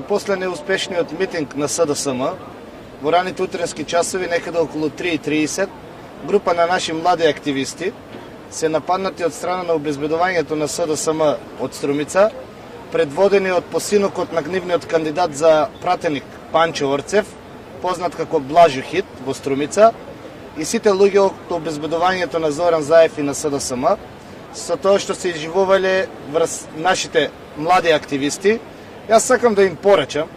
после неуспешниот митинг на СДСМ, во раните утренски часови, некаде околу 3:30, група на наши млади активисти се нападнати од страна на обезбедувањето на СДСМ од Струмица, предводени од посинокот на гнивниот кандидат за пратеник Панче Орцев, познат како Блажо Хит во Струмица, и сите луѓе од обезбедувањето на Зоран Заев и на СДСМ, со тоа што се изживувале врз нашите млади активисти. Јас сакам да им порачам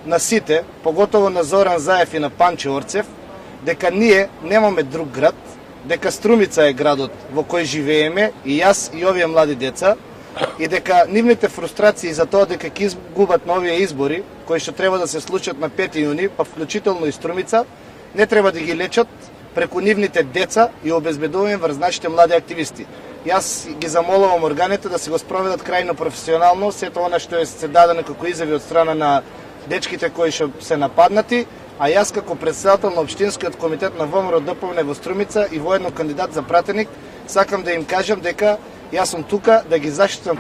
на сите, поготово на Зоран Заев и на Панче Орцев, дека ние немаме друг град, дека Струмица е градот во кој живееме и јас и овие млади деца, и дека нивните фрустрации за тоа дека ќе изгубат на овие избори, кои што треба да се случат на 5 јуни, па вклучително и Струмица, не треба да ги лечат преку нивните деца и обезбедување врз нашите млади активисти. Јас ги замолувам органите да се го спроведат крајно професионално, сето она што е се дадено како изјави од страна на дечките кои што се нападнати, а јас како председател на Општинскиот комитет на ВМРО ДПМН во Струмица и воедно кандидат за пратеник, сакам да им кажам дека јас сум тука да ги заштитам.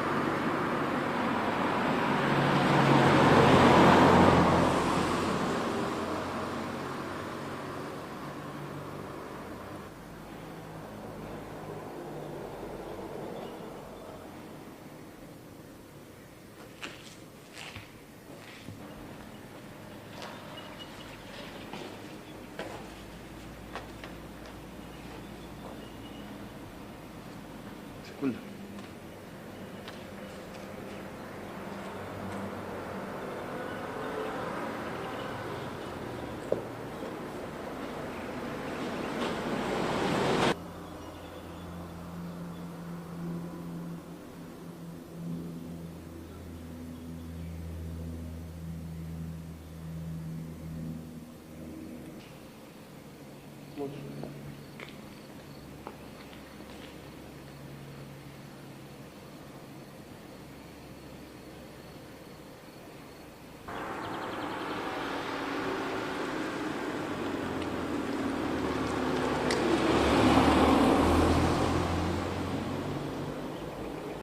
Може.